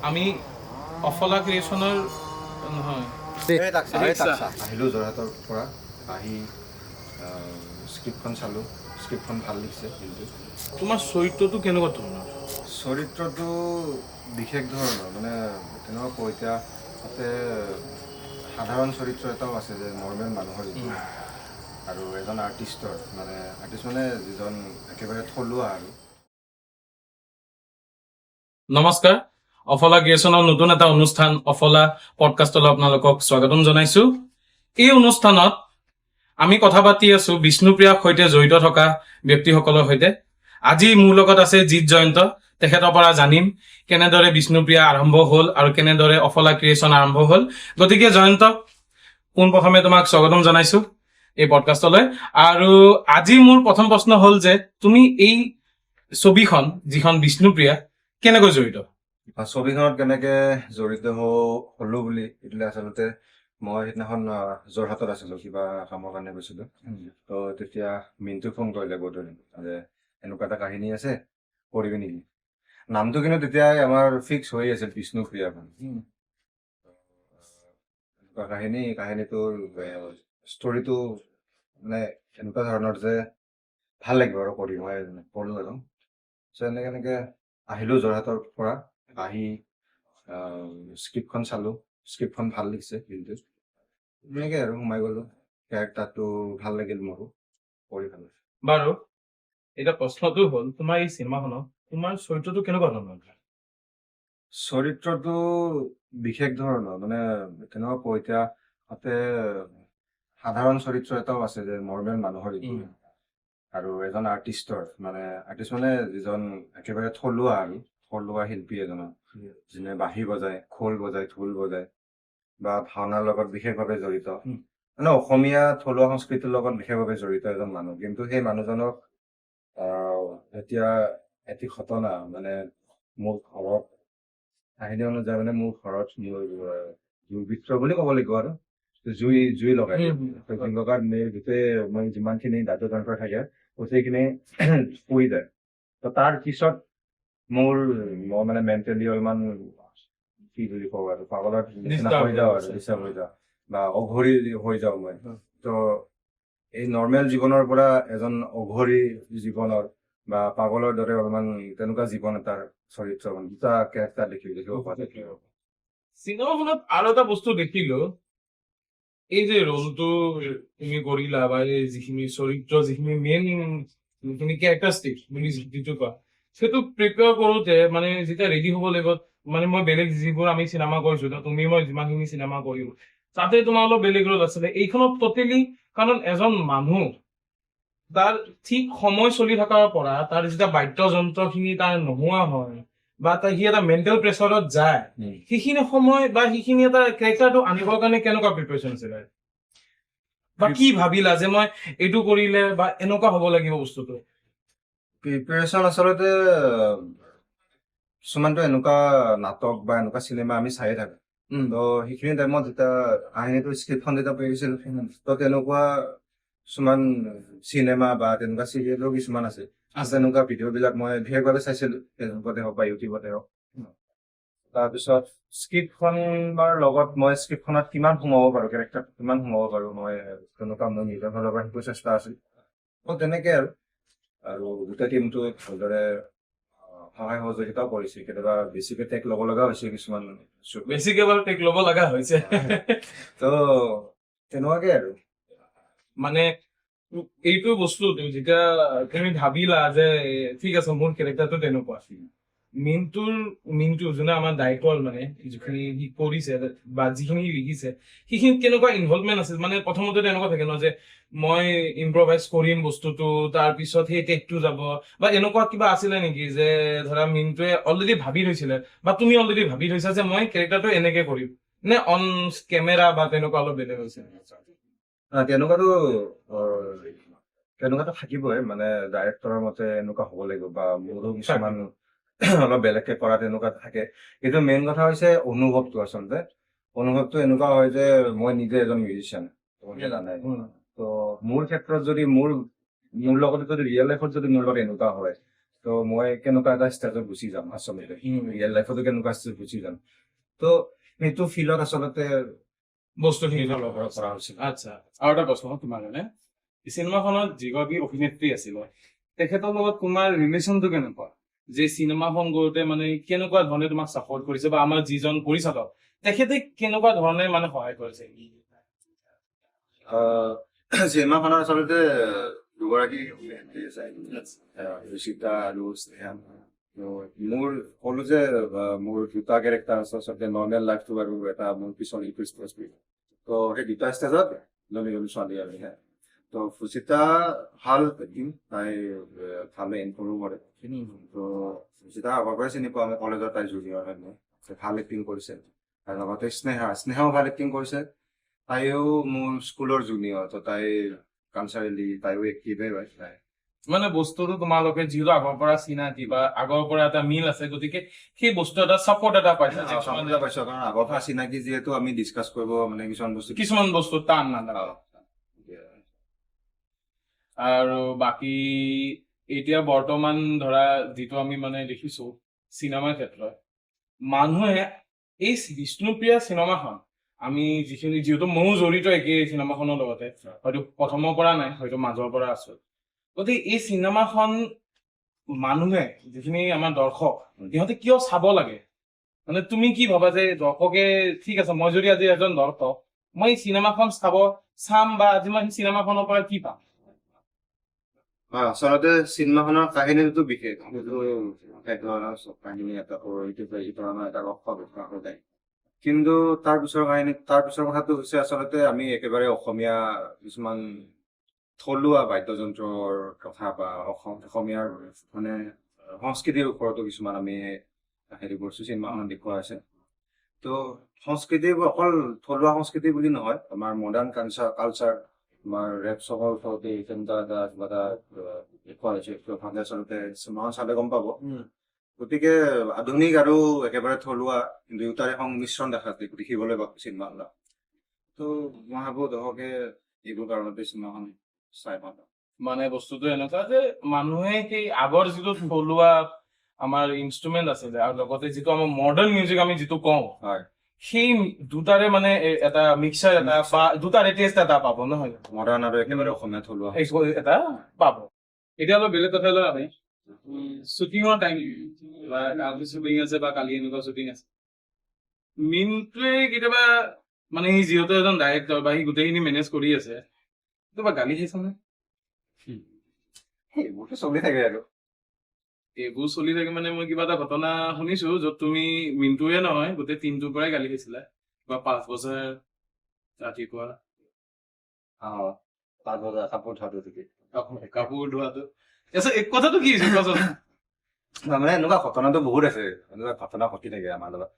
আমি অফলা ক্ৰিয়েশ্যনৰ নহয় আহিলোঁ যোৰহাটৰ পৰা আহি স্ক্ৰিপ্টখন চালোঁ। স্ক্ৰিপ্টখন ভাল লিখিছে। কিন্তু তোমাৰ চৰিত্ৰটো কেনেকুৱা ধৰণৰ? চৰিত্ৰটো বিশেষ ধৰণৰ মানে তেনেকুৱা কওঁ এতিয়া তাতে সাধাৰণ চৰিত্ৰ এটাও আছে যে নৰ্মেল মানুহৰ যিটো আৰু এজন আৰ্টিষ্ট মানে যিজন একেবাৰে থলুৱা আৰু। নমস্কাৰ, অফলা ক্ৰিয়েশ্যনৰ নতুন এটা অনুষ্ঠান অফলা পডকাষ্টলৈ আপোনালোকক স্বাগতম জনাইছো। এই অনুষ্ঠানত আমি কথা পাতি আছো বিষ্ণুপ্ৰিয়াৰ সৈতে জড়িত থকা ব্যক্তিসকলৰ সৈতে। আজি মোৰ লগত আছে জিৎ জয়ন্ত। তেখেতৰ পৰা জানিম কেনেদৰে বিষ্ণুপ্ৰিয়া আৰম্ভ হ'ল আৰু কেনেদৰে অফলা ক্ৰিয়েশ্যন আৰম্ভ হ'ল। গতিকে জয়ন্ত, পোনপ্ৰথমে তোমাক স্বাগতম জনাইছো এই পডকাষ্টলৈ। আৰু আজি মোৰ প্ৰথম প্ৰশ্ন হ'ল যে তুমি এই ছবিখন যিখন বিষ্ণুপ্ৰিয়া কেনেকৈ জড়িত? ছবিখনত কেনেকে জড়িত হলো বুলি এইটো আচলতে মই সেইদিনাখন যোৰহাটত আছিলো, কিবা কামৰ কাৰণে গৈছিলো। তো তেতিয়া মিণ্টু ফোন কৰিলে গধূলি যে এনেকুৱা এটা কাহিনী আছে, কৰিবি নেকি? নামটো কিন্তু তেতিয়াই আমাৰ ফিক্স হৈ আছিল, বিষ্ণুপ্ৰিয়া। এনেকুৱা কাহিনীটোৰ ষ্টৰিটো মানে এনেকুৱা ধৰণৰ যে ভাল লাগিব আৰু কৰি মই ক'লো আৰু এনেকে আহিলোঁ যোৰহাটৰ পৰা আহি স্ক্ৰিপ্টখন চালোঁ। স্ক্ৰিপ্টখন ভাল লিখিছে। কিন্তু এনেকৈ আৰু সোমাই গ'লোঁ। কেৰেক্টাৰটো ভাল লাগিল মোৰো, কৰি ভাল লাগিছে। বাৰু, এতিয়া প্ৰশ্নটো হ'ল তোমাৰ এই চিনেমাখনত তোমাৰ চৰিত্ৰটো কেনেকুৱা ধৰণৰ? চৰিত্ৰটো বিশেষ ধৰণৰ মানে তেনেকুৱা কওঁ এতিয়া তাতে সাধাৰণ চৰিত্ৰ এটাও আছে যে নৰ্মেল মানুহৰ যিটো আৰু এজন আৰ্টিষ্ট মানে যিজন একেবাৰে থলুৱা শিল্পী এজনৰ যোনে বাঁহী বজায়, খোল বজায়, ঢোল বজায় বা ভাওনাৰ লগত বিশেষভাৱে জড়িত, মানে অসমীয়া থলুৱা সংস্কৃতিৰ লগত বিশেষভাৱে জড়িত এজন মানুহ। কিন্তু সেই মানুহজনক এতিয়া এটি ঘটনা মানে মোৰ ঘৰত কাহিনী অনুযায়ী মানে মোৰ ঘৰত দুৰ্বৃত্ত বুলি ক'ব লাগিব আৰু জুই লগাই গোটেই মই যিমানখিনি দায়িত্ব যন্ত্ৰ থাকে গোটেইখিনি পৰি যায়। তো তাৰ পিছত মই মানে মেণ্টেলি অলপমান কি বুলি কওঁ আৰু পাগলৰ নিচিনা হৈ যাওঁ আৰু ডিষ্টাৰ্ব হৈ যাওঁ বা অঘৰী হৈ যাওঁ মই। তো এই নৰ্মেল জীৱনৰ পৰা এজন অঘৰী জীৱনৰ বা পাগলৰ দৰে অলপমান তেনেকুৱা জীৱন এটাৰ চৰিত্ৰ মানে দুটা কেৰেক্টাৰ দেখিব পৰা চিনেমাখনত আৰু এটা বস্তু দেখিলো, এই যে ৰোলটো তুমি কৰিলা বা এই যিখিনি চৰিত্ৰ যিখিনি মেইন যিখিনি কেৰেক্টাৰিষ্টিক বুলি যিটো কোৱা, সেইটো প্ৰিপেয়াৰ কৰোঁতে মানে যেতিয়া ৰেডি হ'ব লাগিব, মানে মই বেলেগ যিবোৰ আমি চিনেমা কৰিছো, তুমি মই যিমানখিনি চিনেমা কৰিলো তাতে তোমাৰ অলপ বেলেগ ৰোল আছিলে। এইখনত টোটেলি কাৰণ এজন মানুহ তাৰ ঠিক সময় চলি থকাৰ পৰা তাৰ যেতিয়া বাদ্যযন্ত্ৰখিনি তাৰ নোহোৱা হয় বা সি এটা মেণ্টেল প্ৰেচাৰত যায়, সেইখিনি সময় বা সেইখিনি এটা কেৰেক্টাৰটো আনিবৰ কাৰণে কেনেকুৱা প্ৰিপাৰেচন আছিলে বা কি ভাবিলা যে মই এইটো কৰিলে বা এনেকুৱা হ'ব লাগিব বস্তুটো? প্ৰিপাৰেচন আচলতে কিছুমানটো এনেকুৱা নাটক বা এনেকুৱা চিনেমা আমি চায়ে থাকো। তো সেইখিনি টাইমত যেতিয়া কাহিনীটো স্ক্ৰিপ্টখন যেতিয়া পঢ়িছিল, তো তেনেকুৱা কিছুমান চিনেমা বা তেনেকুৱা চিৰিয়েলো কিছুমান আছে তেনেকুৱা ভিডিঅ'বিলাক মই বিশেষভাৱে চাইছিলো, ফেচবুকতে হওক বা ইউটিউবতে হওক। তাৰপিছত স্ক্ৰিপ্টখনৰ লগত মই স্ক্ৰিপ্টখনত কিমান সোমাব পাৰো, কেৰেক্টাৰটো কিমান সোমাব পাৰো, মই তেনেকুৱা মোৰ নিজৰ ফালৰ পৰা সেইটো চেষ্টা আছিল। তো তেনেকে আৰু গোটেই টিমটো ভালদৰে সহায় সহযোগিতাও কৰিছে। কেতিয়াবা বেছিকে টেক ল'ব লগা হৈছে, কিছুমান বেছিকে বাৰু টেক ল'ব লগা হৈছে। তো তেনেকুৱাকে আৰু মানে এইটো বস্তু যেতিয়া তুমি ভাবিলা যে ঠিক আছে মোৰ কেৰেক্টাৰটো তেনেকুৱা, মিণ্টু যোনে আমাৰ ডাইৰেক্টৰ মানে যিখিনি সি কৰিছে বা যিখিনি লিখিছে সেইখিনিত কেনেকুৱা ইনভলভমেণ্ট আছিল? মানে প্ৰথমতে এনেকুৱা থাকে ন যে মই ইম্প্ৰভাইজ কৰিম বস্তুটো, তাৰপিছত সেই টেকটো যাব বা এনেকুৱা কিবা আছিলে নেকি যে ধৰা মিণ্টুৱে অলৰেডি ভাবি থৈছিলে বা তুমি অলৰেডি ভাবি থৈছা যে মই কেৰেক্টাৰটো এনেকে কৰিম, নে অন কেমেৰা বা তেনেকুৱা অলপ বেলেগ হৈছে? তেনেকুৱাতো থাকিবই, মানে ডাইৰেক্টৰৰ মতে এনেকুৱা হ'ব লাগিব বা মোৰো কিছুমান অলপ বেলেগকে কৰা তেনেকুৱা থাকে। কিন্তু মেইন কথা হৈছে অনুভৱটো। আচলতে অনুভৱটো এনেকুৱা হয় যে মই নিজে এজন মিউজিচিয়ান, তোমালোকে জানাই। তো মোৰ ক্ষেত্ৰত যদি মোৰ লগতে যদি ৰিয়েল লাইফত যদি মোৰ লগত এনেকুৱা হয়, তো তো মই কেনেকুৱা এটা ষ্টেজত গুচি যাম আচলতে ৰিয়েল লাইফতো কেনেকুৱা ষ্টেজত গুচি যাম তো সেইটো ফিলত আচলতে বস্তুখিনি ডেভেলপ কৰা হৈছিল আচ্ছা আৰু এটা প্ৰশ্ন তোমাৰ মানে চিনেমাখনত যিগৰাকী অভিনেত্ৰী আছিলে তেখেতৰ লগত তোমাৰ ৰিলেশ্যনটো কেনেকুৱা যে চিনেমাখন কৰোঁতে মানে কেনেকুৱা ধৰণে তোমাক ছাপৰ্ট কৰিছে বা আমাৰ যিজন পৰিচালক তেখেতে কেনেকুৱা ধৰণে মানে সহায় কৰিছে চিনেমাখনত আচলতে দুগৰাকী অভিনেত্ৰী আছে ঋষিতা আৰু স্নেহা মোৰ ক'লো যে মোৰ দুটা কেৰেক্টাৰ আছে আচলতে নৰ্মেল লাইফটো আৰু এটা মোৰ পিছৰ ইটো ষ্টেজ তো সেই দুটা ষ্টেজত জনী ছোৱালী আৰু তো ফুচিতা ভাল এক্টিং তাই ভালে এনকৰো কৰে তো ফুচিতা আগৰ পৰাই চিনি পাওঁ আমি কলেজত তাই জুনিয়ৰ হয় ভাল এক্টিং কৰিছে আৰু লগতে স্নেহাও ভাল এক্টিং কৰিছে তাইও মোৰ স্কুলৰ জুনিয়ৰ তো তাই কালচাৰেলি তাইও এক্টিভে হয় তাই মানে বস্তুটো তোমালোকে যিহেতু আগৰ পৰা চিনাকি বা আগৰ পৰা এটা মিল আছে গতিকে সেই বস্তু এটা চাপৰ্ট এটা পাইছে পাইছো কাৰণ আগৰ পৰা চিনাকি যিহেতু আমি ডিছকাছ কৰিব মানে কিছুমান বস্তু টান নালাগে আৰু বাকী এতিয়া বৰ্তমান ধৰা যিটো আমি মানে দেখিছো চিনেমাৰ ক্ষেত্ৰত মানুহে এই বিষ্ণুপ্ৰিয়া চিনেমাখন আমি যিখিনি যিহেতু ময়ো জড়িত একেই চিনেমাখনৰ লগতে হয়তো প্ৰথমৰ পৰা নাই হয়তো মাজৰ পৰা আছো গতিকে এই চিনেমাখন মানুহে যিখিনি আমাৰ দৰ্শক সিহঁতে কিয় চাব লাগে মানে তুমি কি ভাবা যে দৰ্শকে ঠিক আছে মই যদি আজি এজন দৰ্শক মই এই চিনেমাখন চাম বা আজি মই চিনেমাখনৰ পৰা কি পাম আচলতে চিনেমাখনৰ কাহিনীটো বিশেষ কাহিনী এটা এটা ৰক্ষা কিন্তু তাৰ পিছৰ কথাটো হৈছে আচলতে আমি একেবাৰে অসমীয়া কিছুমান থলুৱা বাদ্যযন্ত্ৰৰ কথা বা অসমীয়াৰ মানে সংস্কৃতিৰ ওপৰতো কিছুমান আমি হেৰি কৰিছো চিনেমাখনত দেখুওৱা হৈছে তো সংস্কৃতি অকল থলুৱা সংস্কৃতি বুলি নহয় আমাৰ মডাৰ্ণ কালচাৰ আমাৰ ৰেপ চঙৰ ওপৰতে কিবা এটা দেখুওৱা হৈছে ভালে আচলতে চিনেমাখন চালে গম পাব গতিকে আধুনিক আৰু একেবাৰে থলুৱা দুয়োটাৰে সংমিশ্ৰণ দেখিবলৈ পাব চিনেমাখনত তো মই ভাবো দৰ্শকে এইবোৰ কাৰণতে চিনেমাখন চাই ভাল মানে বস্তুটো এনেকুৱা যে মানুহে সেই আগৰ যিটো থলুৱা আমাৰ ইনষ্ট্ৰুমেণ্ট আছিলে আৰু লগতে যিটো আমাৰ মডাৰ্ণ মিউজিক আমি যিটো কওঁ হয় সেই দুটাৰে মানে এটা মিক্সাৰ এটা বা দুটাৰে টেষ্ট এটা পাব নহয় মডাৰ্ণ আৰু একেবাৰে অসমীয়া থলুৱা এটা পাব এতিয়া অলপ বেলেগ কথা লৈ আমি শ্বুটিঙৰ টাইম বা আজি শ্বুটিং আছে বা কালি এনেকুৱা শ্বুটিং আছে মিনটোৱে কেতিয়াবা মানে সি যিহেতু এজন ডাইৰেক্টৰ বা সি গোটেইখিনি মেনেজ কৰি আছে কেতিয়াবা গালি খাইছে নে এইবোৰতো চলি থাকে আৰু এইবোৰ চলি থাকে মানে মই কিবা এটা ঘটনা শুনিছো য'ত তুমি মিনটোৱে নহয় গোটেই টিমটোৰ পৰাই গালি খাইছিলা কিবা 5 বছৰ ৰাতিপুৱা 5 বজাৰ কাপোৰ ধোৱাটো ঠিকেই কাপোৰ ধোৱাটো এক কথাটো কি হৈছে কোৱাচোন মানে এনেকুৱা ঘটনাটো বহুত আছে এনেকুৱা ঘটনা ঘটি থাকে আমাৰ লগত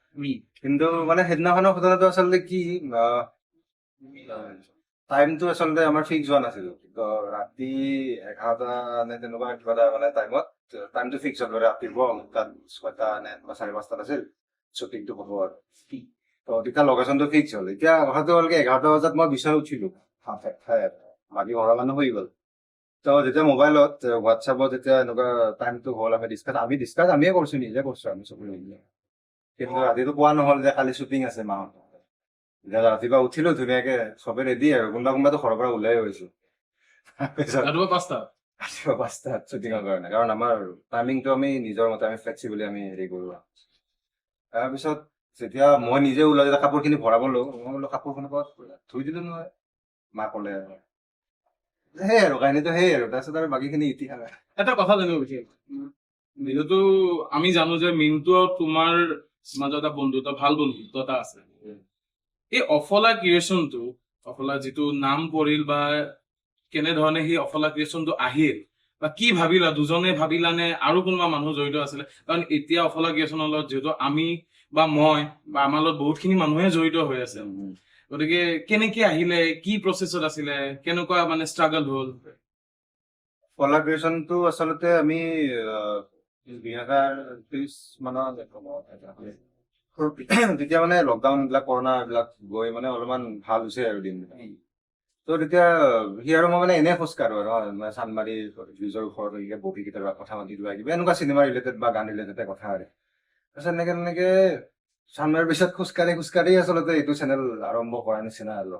কিন্তু মানে সেইদিনাখনৰ ঘটনাটো আচলতে কি টাইমটো আচলতে আমাৰ ফিক্স হোৱা নাছিল ৰাতি 11টা নে তেনেকুৱা কিবা এটা মানে টাইমটো ফিক্স হ'ল ৰাতিপুৱা তাত 6টা নে 4-5টাত আছিল শ্বুটিংটো হ'ব আৰু তো তেতিয়া লোকেশ্যনটো ফিক্স হ'ল এতিয়া কথাটো হ'ল কি 11টা বজাত মই বিচনাত উঠিলো বাকী ঘৰৰ মানুহ হৈ গ'ল তো যেতিয়া মোবাইলত হোৱাটছএপত যেতিয়া এনেকুৱা টাইমটো হ'ল আমি ডিছকাছ আমিয়ে কৰিছো নিজে কৰিছো আমি চবে মিলি কিন্তু ৰাতিটো কোৱা নহ'ল যে কালি শ্বুটিং আছে মাহঁত ৰাতিপুৱা উঠিলো ধুনীয়াকে চবে ৰেডি আৰু কোনোবাটো ঘৰৰ পৰা ওলাই গৈছো ৰাতিপুৱা 5টাত শ্বুটিঙৰ কাৰণে কাৰণ আমাৰ টাইমিংটো আমি নিজৰ মতে আমি ফ্লেক্সিবলি আমি হেৰি কৰো তাৰপিছত যেতিয়া মই নিজে ওলাই যেতিয়া কাপোৰখিনি ভৰাব লওঁ মই বোলো কাপোৰখিনি ধুই দিলো নহয় মা ক'লে সেই আৰু কাহিনীটো সেই আৰু তাৰপিছত আৰু বাকীখিনি ইতিহাস এটা কথা জানিব বিচাৰিম যিহেতু আমি জানো যে মিনটো তোমাৰ মাজত এটা বন্ধুত্ব ভাল বন্ধুত্ব এটা আছে এই অফলা ক্ৰিয়েশ্যনটো অফলা যিটো নাম পৰিল বা কেনেধৰণে সেই অফলা ক্ৰিয়েশ্যনটো আহিল বা কি ভাবিলা দুজনে ভাবিলানে আৰু কোনোবা মানুহ জড়িত আছিলে কাৰণ এতিয়া অফলা ক্ৰিয়েশ্যনৰ লগত যিহেতু আমি বা মই বা আমাৰ লগত বহুতখিনি মানুহে জড়িত হৈ আছে গতিকে কেনেকে আহিলে কি প্ৰচেছত আছিলে কেনেকুৱা মানে ষ্ট্ৰাগল হ'ল কলাব্ৰেশ্যনটো আচলতে আমি 2030 মানত তেতিয়া মানে লকডাউন বিলাক কৰোণা এইবিলাক গৈ মানে অলপমান ভাল হৈছে আৰু দিন তো তেতিয়া সি আৰু মই মানে এনে খোজকাঢ়ো আৰু মানে চানমাৰি ব্ৰিজৰ ওপৰত বহি কেতিয়াবা কথা পাতি কিবা এনেকুৱা চিনেমা ৰিলেটেড বা গান ৰিলেটেড কথা আৰু তাৰপিছত এনেকে চানমাৰিৰ পিছত খোজকাঢ়ি আচলতে এইটো চেনেল আৰম্ভ কৰাৰ নিচিনা আৰু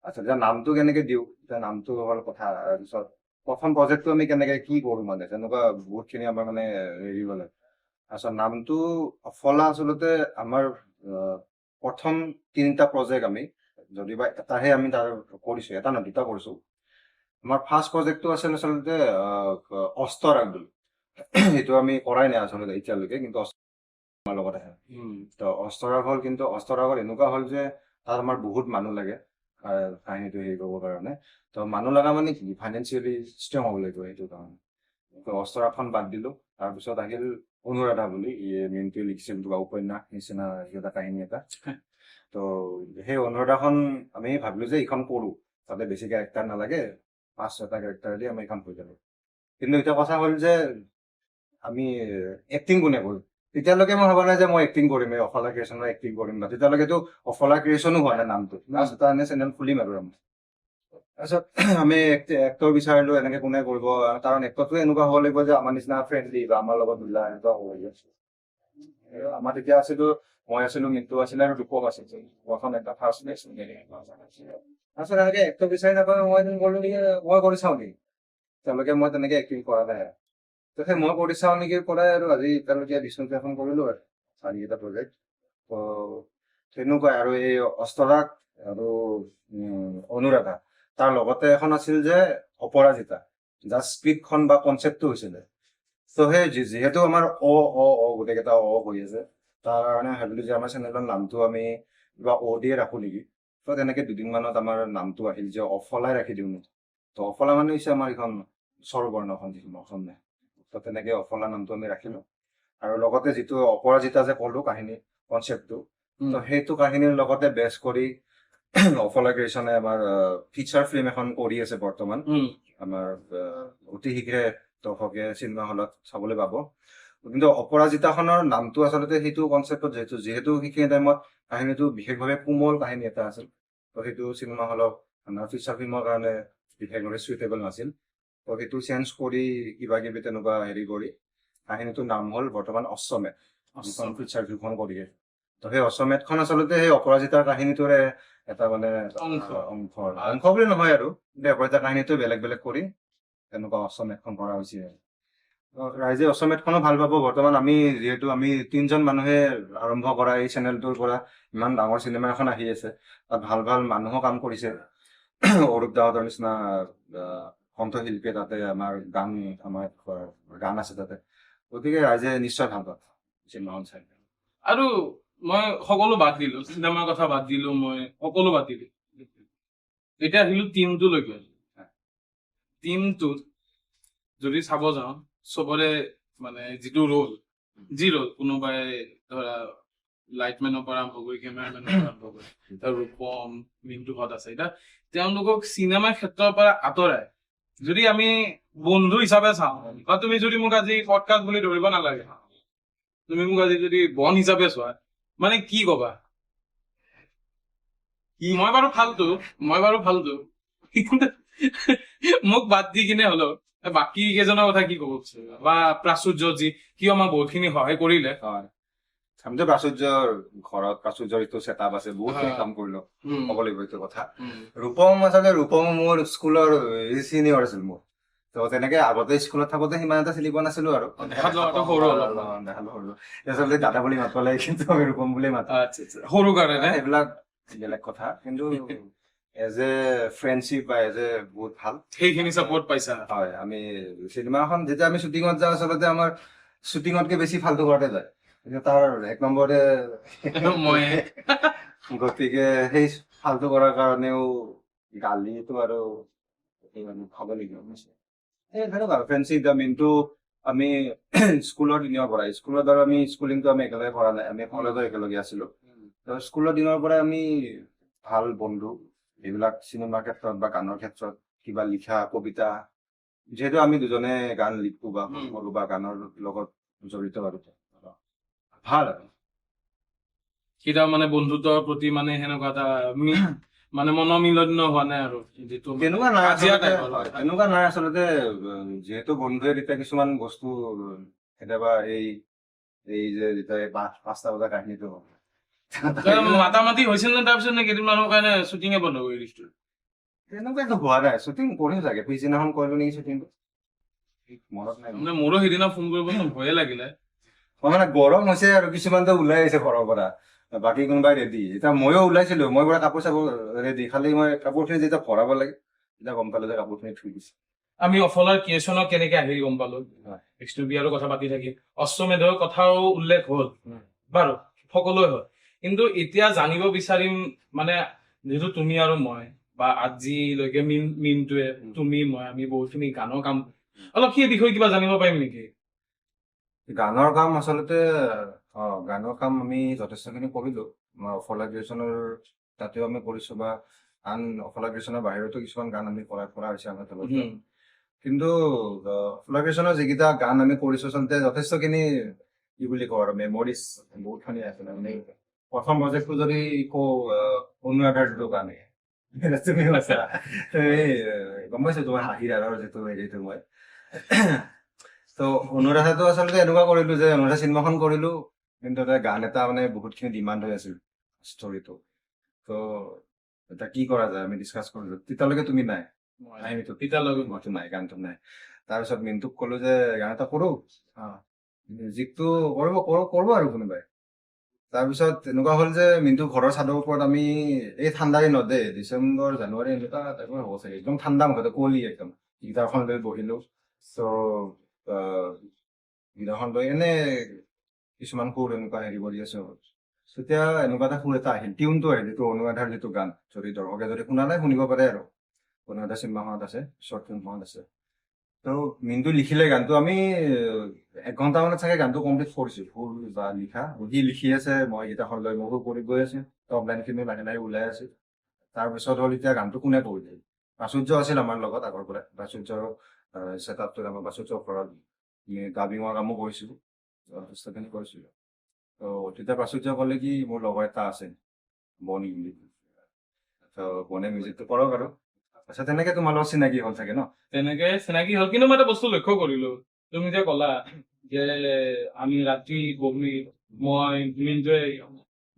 আচ্ছা এতিয়া নামটো কেনেকে দিওঁ এতিয়া নামটো হ'ল কথা তাৰপিছত প্ৰথম প্ৰজেক্টটো আমি কেনেকে কি কৰো মানে তেনেকুৱা বহুতখিনি আমাৰ মানে হেৰি হ'লে তাৰপিছত নামটো অফলা আচলতে আমাৰ প্ৰথম 3টা প্ৰজেক্ট আমি যদিবা এটাহে আমি তাৰ কৰিছো এটা নহয় 2টা কৰিছো আমাৰ ফাৰ্ষ্ট প্ৰজেক্টটো আছিল আচলতে অস্তৰাগ বুলি সেইটো আমি কৰাই নাই আচলতে এতিয়ালৈকে কিন্তু আমাৰ লগত আহে তো অস্তৰাগ হ'ল কিন্তু অস্তৰাগত এনেকুৱা হ'ল যে তাত আমাৰ বহুত মানুহ লাগে কাহিনীটো হেৰি কৰিবৰ কাৰণে তো মানুহ লগা মানে কি ফাইনেন্সিয়েলি ষ্ট্ৰং হ'ব লাগিব সেইটো কাৰণে তো অস্তৰাগখন বাদ দিলো তাৰপিছত আহিল অনুৰাধা বুলি মিণ্টুৱে লিখিছিল কিবা উপন্যাস নিচিনা এটা কাহিনী এটা তো সেই অনুৰাধাখন আমি ভাবিলো যে এইখন কৰো তাতে বেছি কেৰেক্টাৰ নালাগে 5-6টা কেৰেক্টাৰ দি আমি এইখন হৈ যাব কিন্তু এতিয়া কথা হ'ল যে আমি এক্টিং কোনে কৰোঁ তেতিয়ালৈকে মই ভবা নাই যে মই এক্টিং কৰিম এই অফলা ক্ৰিয়েশ্যনৰ এক্টিং কৰিম বা তেতিয়ালৈকেতো অফলা ক্ৰিয়েশ্যনো হোৱা নাই নামটো লাষ্ট এটা এনে চেনেল খুলিম আৰু আমি তাৰপিছত আমি এক্টৰ বিচাৰিলো এনেকে কোনে কৰিব কাৰণ এক্টৰটো এনেকুৱা হ'ব লাগিব যে আমাৰ নিচিনা ফ্ৰেণ্ডলি বা আমাৰ লগত মিলা এনেকুৱা হ'ব লাগিব আমাৰ তেতিয়া আছিলো মই আছিলো মিণ্টু আছিলে আৰু ৰূপক আছিল প্ৰথম এটা ফাৰ্ষ্ট তাৰপিছত এনেকে এক্টৰ বিচাৰি নাপাওঁ মই ক'লো নেকি মই কৰি চাওঁ নেকি তেওঁলোকে মই তেনেকে এক্টিং কৰা নাই তাৰপিছত মই কৰি চাওঁ নেকি কৰাই আৰু আজি এতিয়ালৈকে বিষ্ণু এখন কৰিলো আৰু 4টা প্ৰজেক্ট তো তেনেকুৱাই আৰু এই অস্তৰাগ আৰু অনুৰাধা তাৰ লগতে এখন আছিল যে অপৰাজিতা যাৰ স্ক্ৰিপ্টখন বা কনচেপ্টটো হৈছিলে তো সেই যিহেতু আমাৰ গোটেইকেইটা হৈ আছে তাৰ কাৰণে ভাবিলো যে আমাৰ চেনেলৰ নামটো আমি কিবা দিয়ে ৰাখো নেকি তো তেনেকে 2দিনমানত আমাৰ নামটো আহিল যে অফলাই ৰাখি দিওঁ নেকি তো অফলা মানে হৈছে আমাৰ এইখন স্বৰবৰ্ণখন যিখন অসমীয়া তো তেনেকে অফলা নামটো আমি ৰাখিলো আৰু লগতে যিটো অপৰাজিতা যে ক'লো কাহিনী কনচেপ্টটো তো সেইটো কাহিনীৰ লগতে বেছ কৰি অফলা ক্ৰিয়েশ্যনে আমাৰ ফিচাৰ ফিল্ম এখন কৰি আছে বৰ্তমান আমাৰ অতি শীঘ্ৰে দৰ্শকে চিনেমা হলত চাবলৈ পাব কিন্তু অপৰাজিতাখনৰ নামটো আচলতে সেইটো কনচেপ্টত যিহেতু সেইখিনি টাইমত কাহিনীটো বিশেষভাৱে কোমল কাহিনী এটা আছিল তো সেইটো চিনেমা হলত আমাৰ ফিচাৰ ফিল্মৰ কাৰণে বিশেষভাৱে চুইটেবল নাছিল তো সেইটো চেঞ্জ কৰি কিবা কিবি তেনেকুৱা হেৰি কৰি কাহিনীটোৰ নাম হ'ল বৰ্তমান অশ্বমেধ ফিচাৰ ফিল্মখন কৰি তো সেই অশ্বমেধখন আচলতে সেই অপৰাজিতাৰ কাহিনীটোৰে এটা মানে অংশ বুলি নহয় আৰু অপৰাজিতাৰ কাহিনীটো বেলেগ বেলেগ কৰি তেনেকুৱা অশ্বমেধখন কৰা হৈছে ৰাইজে অশ্বমেধখনো ভাল পাব বৰ্তমান আমি যিহেতু আমি 3জন মানুহে আৰম্ভ কৰা এই চেনেলটোৰ পৰা ইমান ডাঙৰ চিনেমা এখন আহি আছে তাত ভাল ভাল মানুহো কাম কৰিছে অৰূপ দাহঁতৰ নিচিনা কণ্ঠশিল্পীয়ে তাতে আমাৰ গান আছে তাতে গতিকে ৰাইজে নিশ্চয় ভাল পাব চিনেমাখন চাই আৰু মই সকলো বাদ দিলো চিনেমাৰ কথা বাদ দিলো মই সকলো বাদ দিলো এতিয়া আহিলো টিমটোলৈকে টিমটোত যদি চাব যাওঁ চবৰে মানে যিটো ৰোল কোনোবাই ধৰা লাইটমেনৰ পৰা আৰম্ভ কৰি কেমেৰামেনৰ পৰা আৰম্ভ কৰি ৰূপম মিণ্টুহঁত আছে এতিয়া তেওঁলোকক চিনেমাৰ ক্ষেত্ৰৰ পৰা আঁতৰাই যদি আমি বন্ধু হিচাপে চাওঁ বা তুমি যদি মোক আজি পডকাষ্ট বুলি ধৰিব নালাগে তুমি মোক আজি যদি বন হিচাপে চোৱা মানে কি কবা মই বাৰু ফালতু মোক বাদ দি কিনে হলো বাকী কেইজনৰ কথা কি কব বা প্ৰাচুৰ্য যি কিয় আমাক বহুতখিনি সহায় কৰিলে আমিতো প্ৰাচুৰ্যৰ ঘৰত প্ৰাচুৰ্যৰ এইটো ছেটআপ আছে বহুতখিনি কাম কৰিলো ক'ব লাগিব এইটো কথা ৰূপম মোৰ স্কুলৰ চিনিয়ৰ আছিল মোৰ তো তেনেকে আগতে স্কুলত থাকোতে সিমান এটা চিনি পোৱা নাছিলো আৰু আচলতে দাদা বুলি মাতব লাগে কিন্তু আমি ৰূপম বুলি মাতো সৰু কাৰণে এইবিলাক বেলেগ কথা কিন্তু এজ এ ফ্ৰেণ্ডশ্বিপ বা এজ এ বহুত ভাল সেইখিনি চাপৰ্ট পাইছা হয় আমি চিনেমাখন যেতিয়া আমি শ্বুটিঙত যাওঁ আচলতে আমাৰ শ্বুটিঙতকে বেছি ফাল্টু কৰাতে যায় তাৰ 1 নম্বৰতে মই গতিকে সেই ফাল্টু কৰাৰ কাৰণেও গালিটো আৰু খাব লাগিব ফ্ৰেণ্ডশ্বিপ মিনটো আমি স্কুলৰ দিনৰ পৰা স্কুলত আৰু আমি স্কুলিংটো আমি একেলগে কৰা নাই আমি কলেজত একেলগে আছিলো স্কুলৰ দিনৰ পৰাই আমি ভাল বন্ধু এইবিলাক চিনেমাৰ ক্ষেত্ৰত বা গানৰ ক্ষেত্ৰত কিবা লিখা কবিতা যিহেতু আমি দুজনে গান লিখো বা কৰো বা গানৰ লগত জড়িত আৰু ভাল আৰু কিবা মানে বন্ধুত্বৰ প্ৰতি মানে সেনেকুৱা এটা মানে মনোমিলন্য হোৱা নাই আৰু যিটো তেনেকুৱা নাই কাজিয়া আচলতে, টাইপৰ হয়, তেনেকুৱা নাই আচলতে। যিহেতু বন্ধুৱে তেতিয়া কিছুমান বস্তু কেতিয়াবা এই যে যেতিয়া এই 5টা বজাৰ কাহিনীটো মাতামাতি হৈছিল নে তাৰপিছত নে কেইদিনমানৰ কাৰণে শ্বুটিঙে বন্ধ কৰি দিছিল? তেনেকুৱা একো হোৱা নাই, শ্বুটিং কৰিম চাগে, পিছদিনাখন কৰিলো নেকি শ্বুটিংটো, মনত নাই। মানে মোৰো সেইদিনা ফোন কৰিব ভয়ে লাগিলে। মই মানে গৰম হৈছে আৰু কিছুমানতো ওলাই আহিছে ঘৰৰ পৰা, বাকী কোনোবাই ৰেডি। এতিয়া ময়ো ওলাইছিলো, মই পৰা কাপোৰ চাপোৰ ৰেডি, খালি মই কাপোৰখিনি যেতিয়া ভৰাব লাগে তেতিয়া গম পালো যে কাপোৰখিনি থৈ দিছে। আমি অফলাৰ ক্ৰিয়েশ্যনক কেনেকে আহিল গম পালো, হয়। বিয়াৰো কথা পাতি থাকি অশ্বমেধৰ কথাও উল্লেখ হ'ল বাৰু, সকলোৱে হ'ল। কিন্তু এতিয়া জানিব বিচাৰিম, মানে যিহেতু তুমি আৰু মই বা আজিলৈকে মিনটোৱে তুমি মই আমি বহুতখিনি গানৰ কাম, অলপ সেই বিষয়ে কিবা জানিব পাৰিম নেকি? গানৰ কাম আচলতে, গানৰ কাম আমি যথেষ্টখিনি কৰিলো। আমাৰ অফলা গ্ৰেজুৱেশ্যনৰ তাতেও আমি কৰিছো, বা আন অফলা গ্ৰেজুৱেশ্যনৰ বাহিৰতো কিছুমান গান আমি কৰা হৈছে আমাৰ তলত। কিন্তু অফলা গ্ৰেজুৱেশ্যনৰ যিকেইটা গান আমি কৰিছো আচলতে যথেষ্টখিনি কি বুলি কওঁ আৰু মেমৰিজ বহুতখিনি আছে। মানে প্ৰথম প্ৰজেক্টটো যদি কওঁ, অনুৰাধাৰ যিটো গান, তুমি গম পাইছো তোমাৰ হাঁহিৰ আঁৰৰ যিটো হেৰিটো মই ত' অনুৰাধাটো আচলতে এনেকুৱা কৰিলো যে অনুৰাধা চিনেমাখন কৰিলো, কিন্তু তাতে গান এটা মানে বহুতখিনি ডিমাণ্ড হৈ আছিল ষ্টৰিটো। ত' এতিয়া কি কৰা যায় আমি ডিছকাছ কৰিলো, তেতিয়ালৈকে তুমি নাই, মইতো নাই, গানটো নাই। তাৰপিছত মিন্টুক কলো যে গান এটা কৰো, মিউজিকটো কৰিব আৰু কোনোবাই। তাৰপিছত এনেকুৱা হ'ল যে মিন্টু ঘৰৰ চাদৰ ওপৰত আমি এই ঠাণ্ডা দিনত দেই, ডিচেম্বৰ জানুৱাৰী এনেকুৱা টাইপৰ হ'ব চাগে, একদম ঠাণ্ডা মুখতে কুঁৱলী একদম, গীটাৰখন লৈ বহিলো। চ' গীটাৰখন লৈ এনে কিছুমান সুৰ এনেকুৱা হেৰি কৰি আছো, তেতিয়া এনেকুৱা এটা সুৰ এটা আহিল, টিউনটো আহিল, যিটো অনুৰাধাৰ যিটো গান, যদি দৰ্শকে যদি শুনা নাই শুনিব পাৰে আৰু, অনুৰাধা চিনেমাখনত আছে, শ্বৰ্ট ফিল্মখনত আছে। ত' মিন্টু লিখিলে গানটো, আমি 1 ঘণ্টা মানত চাগে গানটো কমপ্লিট কৰিছো, সুৰ বা লিখা। সি লিখি আছে, মই গীটাৰখন লৈ মই সুৰ কৰি গৈ আছো, টপ লাইনখিনি লাহে লাহে ওলাই আছে। তাৰপিছত হ'ল এতিয়া গানটো কোনে কৰিলে, প্ৰাচুৰ্য আছিল আমাৰ লগত আগৰ পৰা, প্ৰাচুৰ্যৰ ছেটআপটোত আমাৰ প্ৰাচুৰ্যৰ ঘৰত ডাবিঙৰ কামো কৰিছিলো, যথেষ্টখিনি কৰিছিলো। ত' তেতিয়া প্ৰাচুৰ্য ক'লে কি মোৰ লগৰ এটা আছে বনি বুলি, ত' বনে মিউজিকটো কৰক আৰু। আচ্ছা, তেনেকে তোমাৰ লগত চিনাকি হ'ল চাগে ন? তেনেকে চিনাকি হ'ল। কিন্তু মই এটা বস্তু লক্ষ্য কৰিলো, তুমি যে ক'লা যে আমি ৰাতি বহি, মই মিন্টুৱে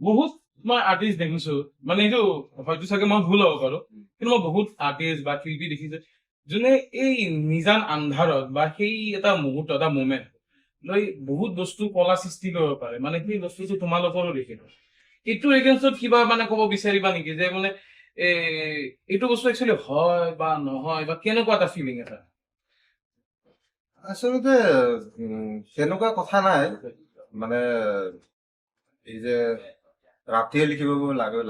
বহুত মই আৰ্টিষ্ট দেখিছো, মানে এইটো হয়তো চাগে মই ভুল হ'ব পাৰো, কিন্তু মই বহুত আৰ্টিষ্ট বা শিল্পী দেখিছো যোনে এই নিজান আন্ধাৰত বা সেই এটা মুহূৰ্ত, এটা মোমেন্ট লৈ বহুত বস্তু কলা সৃষ্টি কৰিব পাৰে। মানে সেই বস্তুটো তোমালোকৰো দেখিলো। এইটো এগেইনষ্টত কিবা মানে ক'ব বিচাৰিবা নেকি, যে মানে এইটো বস্তু একচুৱেলি হয় বা নহয়, বা কেনেকুৱা এটা ফিলিং এটা? আচলতে তেনেকুৱা কথা নাই, মানে এই যে ৰাতিয়ে লিখিব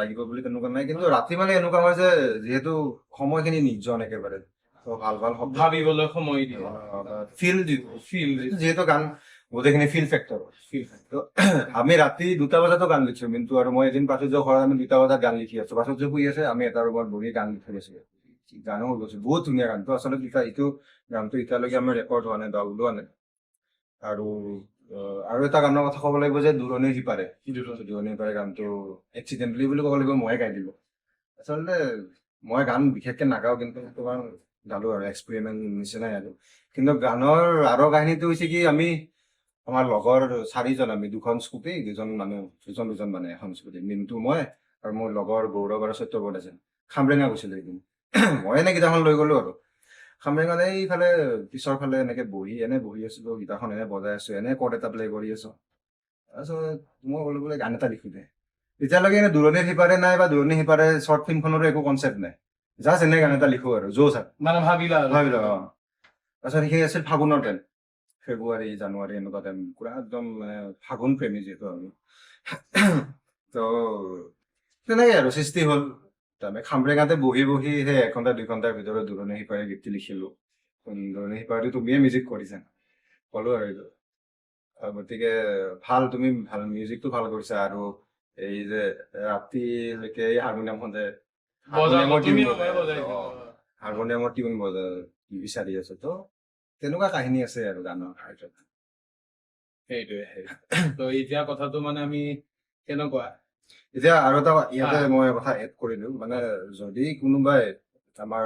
লাগিব বুলি তেনেকুৱা নাই, কিন্তু ৰাতি মানে এনেকুৱা হয় যে যিহেতু সময়খিনি নিৰ্জন একেবাৰে, ত' ভাল ভাল শব্দ ভাবিবলৈ সময় দিয়ে, ফিল যিহেতু গান গোটেইখিনি ফিল ফেক্টৰ। আমি ৰাতি 2টা বজাতো গান লিখিছো, কিন্তু আৰু মই এদিন প্ৰাচুৰ্য ঘৰত আমি 2টা বজাত গান লিখি আছো, প্ৰাচুৰ্য শুই আছে, আমি এটা ৰুমত বহি গান লিখি আছো, গানো হৈ গৈছে, বহুত ধুনীয়া গানটো। আচলতে এইটো গানটো এতিয়ালৈকে আমাৰ ৰেকৰ্ড হোৱা নাই বা ওলোৱা নাই। আৰু এটা গানৰ কথা ক'ব লাগিব যে দূৰণিৰ সিপাৰে, গানটো এক্সিডেণ্টলি বুলি ক'ব লাগিব, ময়ে গাই দিলো। আচলতে মই গান বিশেষকে নাগাওঁ, কিন্তু তোমাৰ গালো আৰু এক্সপেৰিমেণ্ট নিচিনাই আৰু। কিন্তু গানৰ আঁৰৰ কাহিনীটো হৈছে কি, আমাৰ লগৰ 4জন, আমি 2খন স্কুটি, দুজন মানে এখন স্কুটি, মিন্টু, মই আৰু মোৰ লগৰ গৌৰৱ আৰু সত্যব্ৰত আছে, খামৰেঙা গৈছিলো এদিন। মই এনে গীটাৰখন লৈ গলো আৰু খামৰেঙাত এইফালে পিছৰ ফালে এনেকে বহি আছিলো, গীটাৰখন এনে বজাই আছো, এনে কৰ্ড এটা প্লে কৰি আছো। তাৰপিছত মই ক'লো বোলে গান এটা লিখো দে। তেতিয়ালৈকে এনে দূৰণিৰ সিপাৰে নাই বা দূৰণিৰ সিপাৰে শ্বৰ্ট ফিল্মখনৰো একো কনচেপ্ট নাই, জাষ্ট এনে গান এটা লিখো আৰু জোচ আৰু মানে ভাবিলা। তাৰপিছত সেইখিনি আছিল ফাগুনৰ টাইম, ফেব্ৰুৱাৰী জানুৱাৰী এনেকুৱা টাইম, পুৰা একদম মানে ফাগুন প্ৰেমী যিহেতু আমি। ত' তেনেকে আৰু সৃষ্টি হ'ল। তাৰমানে খামৰেঙাতে বহি সেই 1 ঘণ্টা 2 ঘণ্টাৰ ভিতৰত দূৰণিৰ সিপাৰে গীতটি লিখিলো। দূৰণিৰ সিপাৰেটো তুমিয়ে মিউজিক কৰিছা, ক'লো আৰু এইটো। গতিকে তুমি ভাল মিউজিকটো ভাল কৰিছা, আৰু এই যে ৰাতিলৈকে এই হাৰমনিয়ামৰ টিউন বিচাৰি আছো, তো তেনেকুৱা কাহিনী আছে আৰু গানৰ সেইটোৱে। ত' এতিয়া কথাটো মানে আমি কেনেকুৱা, এতিয়া আৰু এটা ইয়াতে মই কথা এড কৰিলো মানে যদি কোনোবাই আমাৰ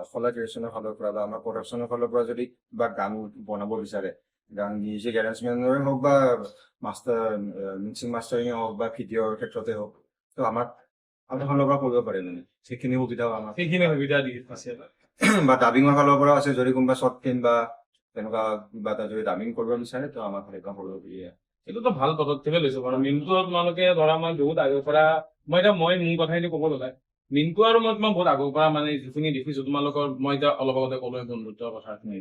অফলা ক্ৰিয়েশ্যনৰ ফালৰ পৰা বা আমাৰ প্ৰডাকশ্যনৰ ফালৰ পৰা যদি কিবা গান বনাব বিচাৰে গান মিউজিক এৰেঞ্জমেণ্টৰে হওক বা মিক্সিং মাষ্টাৰিঙে হওক বা ভিডিঅ'ৰ ক্ষেত্ৰতে হওক ত' আমাৰ ফালৰ পৰা কৰিব পাৰে মানে সেইখিনি সুবিধাও আমাৰ সেইখিনি সুবিধা দি আছে বা ডাবিঙৰ ফালৰ পৰা আছে যদি কোনোবা শ্বৰ্ট ফিল্ম বা তেনেকুৱা কিবা এটা যদি ডাবিং কৰিব বিচাৰে ত' আমাৰ ফালে কাম কৰিব দিয়ে এইটোতো ভাল পদক্ষেপে লৈছো বাৰু মিনটো তোমালোকে ধৰা মই বহুত আগৰ পৰা মই মোৰ কথাখিনি ক'ব লগা মিনটো আৰু মই তোমাক বহুত আগৰ পৰা মানে যিখিনি দেখিছো তোমালোকৰ মই এতিয়া অলপ আগতে ক'লোৱে বন্ধুত্বৰ কথাখিনি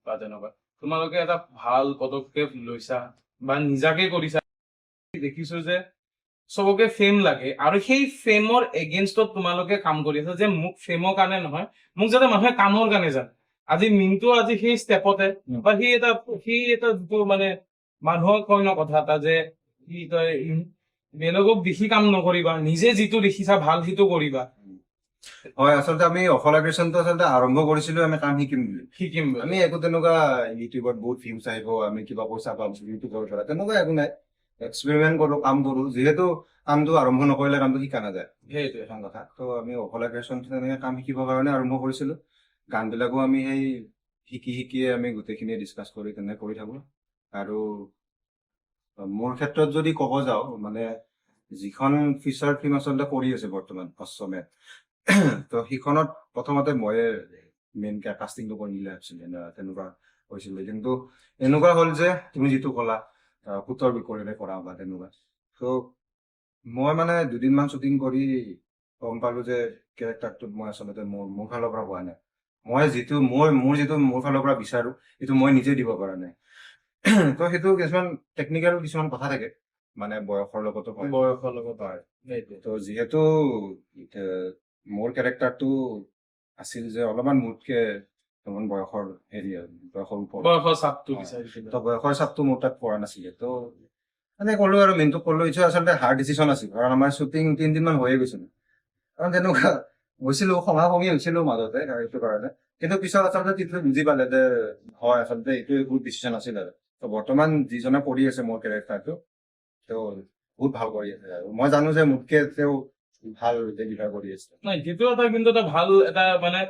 বা তেনেকুৱা তোমালোকে এটা ভাল পদক্ষেপ লৈছা বা নিজাকে কৰিছা দেখিছো যে চবকে ফেম লাগে আৰু সেই ফেমৰ এগেইনষ্টত তোমালোকে কাম কৰি আছা যে মোক ফেমৰ কাৰণে নহয় মোক যাতে মানুহে কামৰ কাৰণে জানে আজি মিনটো আজি সেই ষ্টেপতে বা সি এটা যিটো মানে মানুহক কয় ন কথা এটা যে কি তই বেলেগক দেখি কাম নকৰিবা নিজে যিটো দেখিছা ভাল সিটো কৰিবা হয় আচলতে আমি অফলা ক্ৰিয়েশ্যনটো আচলতে আৰম্ভ কৰিছিলো আমি কাম শিকিম বুলি শিকিম আমি একো তেনেকুৱা ইউটিউবত বহুত ভিউজ আহিব আমি কিবা পইচা পাম ইউটিউবৰ পৰা তেনেকুৱা একো নাই এক্সপেৰিমেণ্ট কৰো কাম কৰো যিহেতু কামটো আৰম্ভ নকৰিলে কামটো শিকা নাযায় সেইটোৱে এখন কথা ত' আমি অফলা ক্ৰিয়েশ্যন তেনেকে কাম শিকিবৰ কাৰণে আৰম্ভ কৰিছিলো গান বিলাকো আমি সেই শিকিয়ে আমি গোটেইখিনি ডিছকাছ কৰি তেনেকে কৰি থাকো আৰু মোৰ ক্ষেত্ৰত যদি ক'ব যাওঁ মানে যিখন ফিচাৰ ফিল্ম আচলতে কৰি আছে বৰ্তমান অসমে ত' সিখনত প্ৰথমতে ময়ে মেইনকে কাষ্টিংটো কৰিম বুলি ভাবিছিলো তেনেকুৱা হৈছিলে কিন্তু এনেকুৱা হ'ল যে তুমি যিটো ক'লা পুতৰ বিপৰীতে কৰা বা তেনেকুৱা ত' মই মানে দুদিনমান শ্বুটিং কৰি গম পালো যে কেৰেক্টাৰটোত মই আচলতে মোৰ ফালৰ পৰা হোৱা নাই মই যিটো মোৰ ফালৰ পৰা বিচাৰো সেইটো মই নিজে দিব পৰা নাই ত' সেইটো কিছুমান টেকনিকেল কিছুমান কথা থাকে মানে বয়সৰ লগতো হয় বয়সৰ লগত হয় ত' যিহেতু মোৰ কেৰেক্টাৰটো আছিল যে অলপমান মোতকে অলপমান বয়সৰ বয়সৰ ওপৰত বয়সৰ চাপটো বিচাৰিছিলো ত' বয়সৰ চাপটো মোৰ তাত পৰা নাছিলে ত' মানে ক'লো আৰু মিনটোক ক'লো এইটো আচলতে হাৰ্ড ডিচিশ্যন আছিল কাৰণ আমাৰ শ্বুটিং 3 দিন মান হৈয়ে গৈছিল কাৰণ তেনেকুৱা গৈছিলো খঙি হৈছিলো মাজতে এইটো কাৰণে কিন্তু পিছত আচলতে তিতলি বুজি পালে যে হয় আচলতে এইটোৱে গুড ডিচিশ্যন আছিল আৰু ত' বৰ্তমান যিজনে কৰি আছে মোৰ কেৰেক্টাৰটো তেওঁ বহুত ভাল কৰি আছে আৰু মই জানো যে মোতকে তেওঁ ভাল ডেলিভাৰ কৰি আছে নাই সেইটো এটা কিন্তু এটা ভাল এটা মানে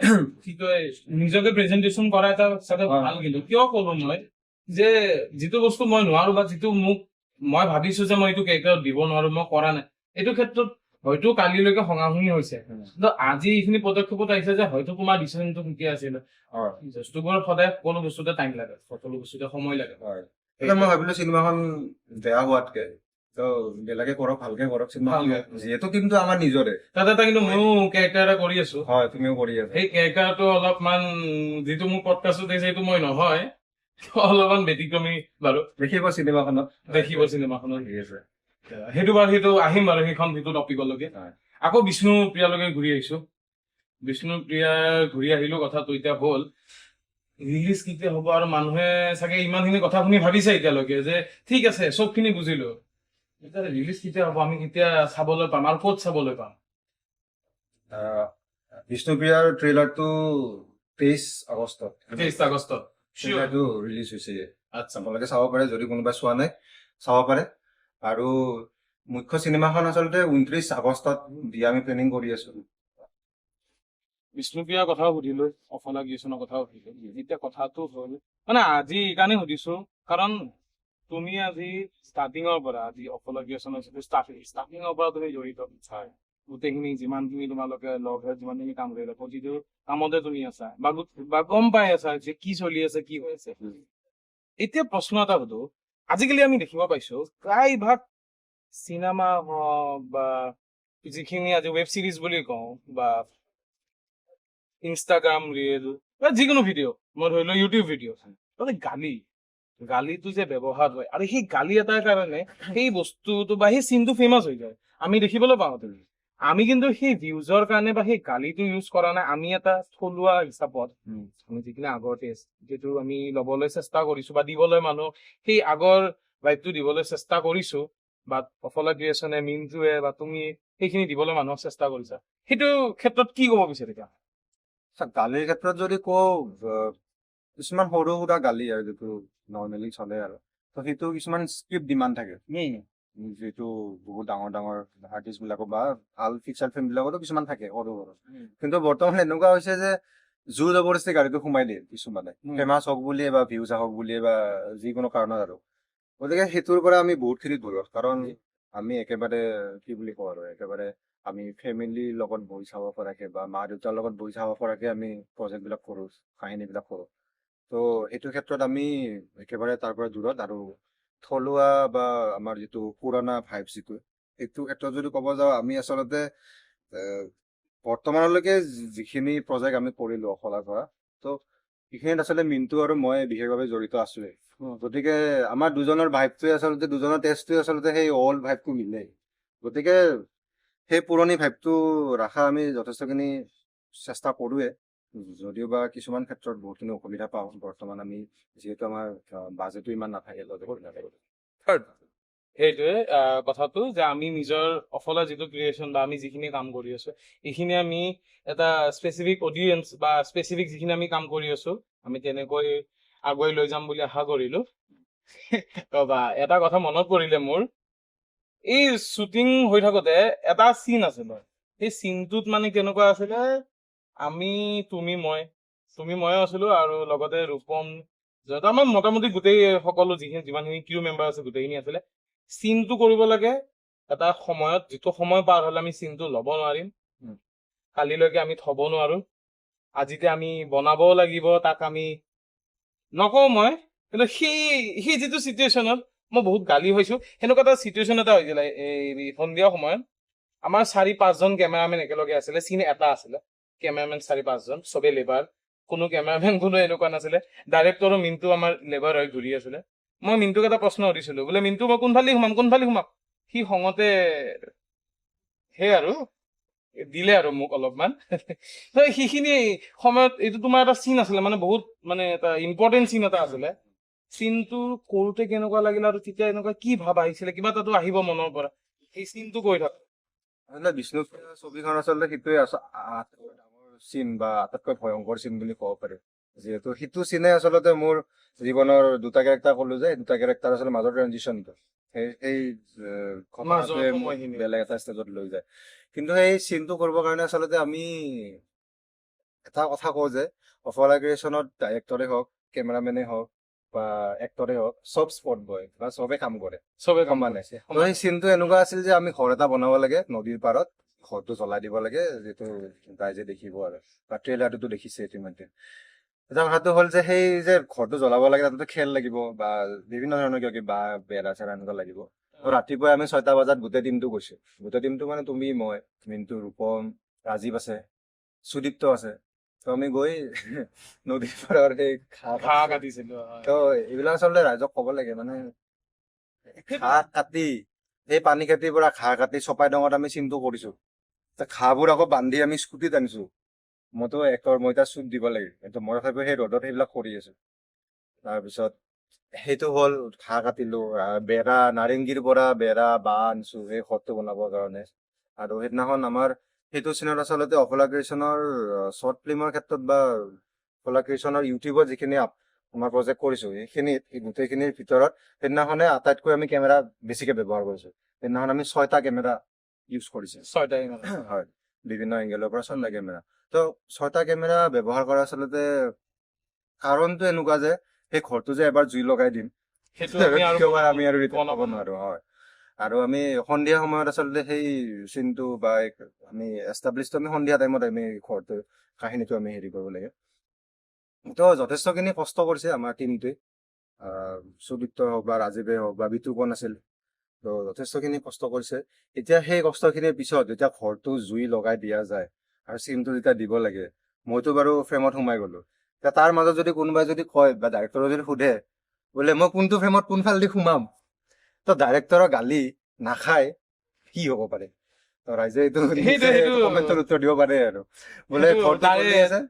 কি কয় নিজকে প্ৰেজেন্টেচন কৰা এটা চাগে ভাল কিন্তু কিয় ক'লো মই যে যিটো বস্তু মই নোৱাৰো বা যিটো মই ভাবিছো যে মই এইটো কেৰেক্টাৰত দিব নোৱাৰো মই কৰা নাই এইটো ক্ষেত্ৰত হয়তো কালিলৈকে খঙাখঙি হৈছে কিন্তু আজি এইখিনি পদক্ষেপত আহিছে যে হয়তো তোমাৰ ডিচিশ্যনটো ঠিকে আছিলে বস্তুবোৰত সদায় কোনো বস্তুতে টাইম লাগে সকলো বস্তুতে সময় লাগে এতিয়া মই ভাবিলো চিনেমাখন বেয়া হোৱাতকে ত' বেলেগে কৰক ভালকে কৰক চিনেমা যিহেতু কিন্তু আমাৰ নিজৰে তাতে এটা কিন্তু ময়ো কেৰেক্টাৰ এটা কৰি আছো হয় তুমিও কৰি আছা সেই কেৰেক্টাৰটো অলপমান যিটো মোৰ পডকাষ্টত দিছে সেইটো মই নহয় অলপমান ব্যতিক্ৰমী বাৰু দেখিব চিনেমাখনত চিনেমাখনত সেইটো আহিম বাৰু সেইখন সেইটো টপিকলৈকে আকৌ বিষ্ণুপ্ৰিয়ালৈকে ঘূৰি আহিছো বিষ্ণুপ্ৰিয়া ঘূৰি আহিলো কথাটো এতিয়া হ'ল ৰিলিজ কেতিয়া হ'ব আৰু মানুহে চাগে ইমানখিনি কথা শুনি ভাবিছে এতিয়ালৈকে যে ঠিক আছে চবখিনি বুজিলো এতিয়া ৰিলিজ কেতিয়া হ'ব আমি কেতিয়া চাবলৈ পাম আৰু ক'ত চাবলৈ পাম বিষ্ণুপ্ৰিয়াৰ ট্ৰেইলাৰটো 23 আগষ্টত 23 আগষ্টত ট্ৰেইলাৰটো ৰিলিজ হৈছে আচ্ছা আপোনালোকে চাব পাৰে যদি কোনোবাই চোৱা নাই চাব পাৰে আৰু মুখ্য চিনেমাখন আচলতে 29 আগষ্টত দিয়া আমি প্লেনিং কৰি আছো বিষ্ণুপ্ৰিয়াৰ কথাও সুধিলো অফলা ক্ৰিয়েশ্যনৰ কথাও সুধিলো এতিয়া কথাটো হ'ল মানে আজি এইকাৰণে সুধিছো কাৰণ তুমি আজি ষ্টাৰ্টিঙৰ পৰা আজি অফলা ক্ৰিয়েশ্যনৰ যিটো ষ্টাৰ্টিঙৰ পৰা তুমি জড়িত গোটেইখিনি যিমানখিনি তোমালোকে লগ হৈ যিমানখিনি কাম কৰিলা প্ৰতিটো কামতে তুমি আছা বা গম পাই আছা যে কি চলি আছে কি হৈ আছে এতিয়া প্ৰশ্ন এটা সুধো আজিকালি আমি দেখিব পাইছো প্ৰায়ভাগ চিনেমা হওক বা যিখিনি আজি ৱেব চিৰিজ বুলি কওঁ বা ইনষ্টাগ্ৰাম ৰিল বা যিকোনো ভিডিঅ' মই ধৰি লওঁ ইউটিউব ভিডিঅ' তাতে গালিটো যে ব্যৱহাৰ হয় আৰু সেই গালি এটাৰ কাৰণে সেই বস্তুটো বা সেই চিনটো ফেমাছ হৈ যায় আমি দেখিবলৈ পাওঁ আমি কিন্তু সেই ভিউজৰ কাৰণে বা সেই গালিটো ইউজ কৰা নাই আমি এটা থলুৱা হিচাপত আমি যিখিনি আগৰ টেষ্ট যিটো আমি ল'বলৈ চেষ্টা কৰিছো বা দিবলৈ মানুহক সেই আগৰ ভাইবটো দিবলৈ চেষ্টা কৰিছো বা অফলা ক্ৰিয়েশ্যনে মিনটোৱে বা তুমি সেইখিনি দিবলৈ মানুহক চেষ্টা কৰিছা সেইটো ক্ষেত্ৰত কি ক'ব বিচাৰিছা গালিৰ ক্ষেত্ৰত যদি কওঁ কিছুমান সৰু সুৰা গালি আৰু যিটো নৰ্মেলি চলে আৰু ত' সেইটো কিছুমান স্ক্ৰিপ্ট ডিমাণ্ড থাকে যিটো বহুত ডাঙৰ ডাঙৰ আৰ্টিষ্ট বিলাকো বা ভাল ফিচাৰ ফিল্ম বিলাকতো কিছুমান থাকে সৰু সৰু, কিন্তু বৰ্তমান এনেকুৱা হৈছে যে জোৰ জবৰদস্তি গাড়ীটো সোমাই দিয়ে কিছুমানে, ফেমাছ হওক বুলিয়ে বা ভিউজ আহক বুলিয়ে বা যিকোনো কাৰণত আৰু। গতিকে সেইটোৰ পৰা আমি বহুতখিনি দূৰত, কাৰণ আমি একেবাৰে কি বুলি কওঁ আৰু একেবাৰে আমি ফেমিলিৰ লগত বহি চাব পৰাকে বা মা দেউতাৰ লগত বহি চাব পৰাকে আমি প্ৰজেক্ট বিলাক কৰো, কাহিনী বিলাক কৰো। ত' এইটো ক্ষেত্ৰত আমি একেবাৰে তাৰ পৰা দূৰত, আৰু থলুৱা বা আমাৰ যিটো পুৰণা ভাইব যিটো, সেইটো ক্ষেত্ৰত যদি ক'ব যাওঁ, আমি আচলতে আহ, বৰ্তমানলৈকে যিখিনি প্ৰজেক্ট আমি কৰিলো অখলাৰ পৰা, ত' সেইখিনিত আচলতে মিন্টু আৰু মই বিশেষভাৱে জড়িত আছোৱেই। গতিকে আমাৰ দুজনৰ ভাইবটোৱে আচলতে, দুজনৰ টেষ্টটোৱে আচলতে সেই অল্ড ভাইবটো মিলে। গতিকে সেই পুৰণি ভাইবটো ৰখা আমি যথেষ্টখিনি চেষ্টা কৰোৱে, যদিও বা কিছুমান ক্ষেত্ৰত বহুতখিনি অসুবিধা পাওঁ বৰ্তমান আমি, যিহেতু আমাৰ বাজেটো ইমান নাথাকে Third, সেইটোৱে কথাটো যে আমি নিজৰ অফলা যিটো ক্ৰিয়েশ্যন বা আমি যিখিনি কাম কৰি আছো, এইখিনি আমি এটা স্পেচিফিক অডিয়েন্স বা স্পেচিফিক যিখিনি আমি কাম কৰি আছো, আমি তেনেকৈ আগুৱাই লৈ যাম বুলি আশা কৰিলো। বা এটা কথা মনত পৰিলে মোৰ, এই শ্বুটিং হৈ থাকোতে এটা চিন আছিলে, সেই চিনটোত মানে কেনেকুৱা আছিলে, আমি তুমি মই আছিলো আৰু লগতে ৰূপম, যত আমাৰ মোটামুটি গোটেই সকলো যিমানখিনি ক্ৰিউ মেম্বাৰ আছে গোটেইখিনি আছিলে। চিনটো কৰিব লাগে এটা সময়ত, যিটো সময় পাৰ হলে আমি চিনটো ল'ব নোৱাৰিম, কালিলৈকে আমি থব নোৱাৰো, আজিতে আমি বনাবও লাগিব, তাক আমি নকওঁ মই, কিন্তু সেই যিটো চিটুৱেশ্যনত মই বহুত গালি হৈছো, সেনেকুৱা এটা চিটুৱেশ্যন এটা হৈছিলে এই সন্ধিয়া সময়ত। আমাৰ 4-5জন কেমেৰামেন একেলগে আছিলে, চিন এটা আছিলে, কেমেৰামেন 4-5জন, চবে লেবাৰ, কোনো কেমেৰামেন কোনো এনেকুৱা নাছিলে। ডাইৰেক্টৰো মিন্টু আমাৰ লেবাৰ হৈ ঘূৰি আছিলে। মই মিন্টুক এটা প্ৰশ্ন সুধিছিলো, বোলে মিন্টু মই কোনফালে সোমাম, সি খঙতে সেই আৰু দিলে আৰু মোক অলপমান। সেইখিনি সময়ত এইটো তোমাৰ এটা চিন আছিলে, মানে বহুত মানে এটা ইম্পৰ্টেণ্ট চিন এটা আছিলে। চিনটো কৰোতে কেনেকুৱা লাগিল আৰু তেতিয়া এনেকুৱা কি ভাব আহিছিলে, কিবা এটাতো আহিব মনৰ পৰা, সেই চিনটো কৈ থাক। বিষ্ণুপ্ৰিয়া ছবিখন আচলতে সেইটোৱে আটাইতকৈ ডাঙৰ চিন বা আটাইতকৈ ভয়ংকৰ চিন বুলি ক'ব পাৰি, যিহেতু সেইটো চিনে আচলতে মোৰ জীৱনৰ দুটা কেৰেক্টাৰ কলো যে, দুটা কেৰেক্টাৰ আচলতে মাজৰ ট্ৰেনজিশ্যনটো, সেই ঘটনাটোৱে মোক সময়খিনি। বেলেগ এটা ষ্টেজত লৈ যায়। কিন্তু সেই চিনটো কৰিবৰ কাৰণে আচলতে আমি এটা কথা কওঁ যে, অফলা ক্ৰিয়েশ্যনত ডাইৰেক্টৰে হওক, কেমেৰামেনে হওক বা এক্টৰে হওক, চব স্পট বয় বা চবে কাম কৰে চবে কাম সমানে। কৰিছে, ত' সেই চিনটো এনেকুৱা আছিল যে আমি ঘৰ এটা বনাব লাগে নদীৰ পাৰত, ঘৰটো জ্বলাই দিব লাগে, যিটো ৰাইজে দেখিব আৰু, বা ট্ৰেইলাৰটোতো দেখিছে ইতিমধ্যে। এটা কথাটো হ'ল যে সেই যে ঘৰটো জ্বলাব লাগে, তাতে খেল লাগিব বা বিভিন্ন ধৰণৰ কিবা কিবি বাঁহ বেৰা চেৰা এনেকুৱা লাগিব। ত' ৰাতিপুৱা আমি 6টা বজাত গোটেই টিমটো গৈছো, গোটেই টিমটো মানে তুমি, মই, মিন্টু, ৰূপম, ৰাজীৱ আছে, সুদীপ্ত আছে। ত' আমি গৈ নদীৰ পাৰৰ সেই ঘাঁহ কাটিছিলো। ত' এইবিলাক আচলতে ৰাইজক ক'ব লাগে, মানে ঘাঁহ কাটি, সেই পানী খেতিৰ পৰা ঘাঁহ কাটি চপাই ডঙত আমি চিনটো কৰিছো। ঘাঁহবোৰ আকৌ বান্ধি আমি স্কুটিত আনিছো। মইতো মই তাত শ্বুট দিব লাগে, কিন্তু মই তথাপিও সেই ৰ'দত সেইবিলাক কৰি আছো। তাৰপিছত সেইটো হ'ল, ঘাঁহ কাটিলো, বেৰা নাৰেংগীৰ পৰা বেৰা বাঁহ আনিছো সেই ঘৰটো বনাবৰ কাৰণে। আৰু সেইদিনাখন আমাৰ সেইটো চিনত আচলতে অফলা ক্ৰিয়েশ্যনৰ শ্বৰ্ট ফিল্মৰ ক্ষেত্ৰত বা অফলা ক্ৰিয়েশ্যনৰ ইউটিউবত যিখিনি আমাৰ প্ৰজেক্ট কৰিছো, এইখিনিত গোটেইখিনিৰ ভিতৰত সেইদিনাখনে আটাইতকৈ আমি কেমেৰা বেছিকে ব্যৱহাৰ কৰিছো। সেইদিনাখন আমি 6টা কেমেৰা ইউজ কৰিছো। 6টা হয়, বিভিন্ন এংগেলৰ পৰা 6টা কেমেৰা। ত' 6টা কেমেৰা ব্যৱহাৰ কৰা আচলতে কাৰণটো এনেকুৱা যে, সেই ঘৰটো যে এবাৰ জুই লগাই দিম, সেইটো দ্বিতীয়বাৰ আমি আৰু ৰিটাৰ্ণ পাব নোৱাৰো। হয়, আৰু আমি সন্ধিয়া সময়ত আচলতে সেই চিনটো বা আমি এষ্টাব্লিছটো আমি সন্ধিয়া টাইমত আমি ঘৰটো কাহিনীটো আমি হেৰি কৰিব লাগে। তো যথেষ্টখিনি কষ্ট কৰিছে আমাৰ টিমটোৱে, সুদীপ্ত হওক বা ৰাজীৱে হওক বা বিতুপন আছিল। তো যথেষ্টখিনি কষ্ট কৰিছে। এতিয়া সেই কষ্টখিনিৰ পিছত যেতিয়া ঘৰটো জুই লগাই দিয়া যায় আৰু চিনটো যেতিয়া দিব লাগে, মইতো বাৰু ফ্ৰেমত সোমাই গলো। এতিয়া তাৰ মাজত যদি কোনোবাই যদি কয় বা ডাইৰেক্টৰে যদি সোধে বোলে মই কোনটো ফ্ৰেমত কোনফালেদি সোমাম, তো ডাইৰেক্টৰৰ গালি নাখায় কি হ'ব পাৰে? তো ৰাইজে এইটো কমেণ্টত উত্তৰ দিব পাৰে আৰু, বোলে ঘৰটো জ্বলি আছে,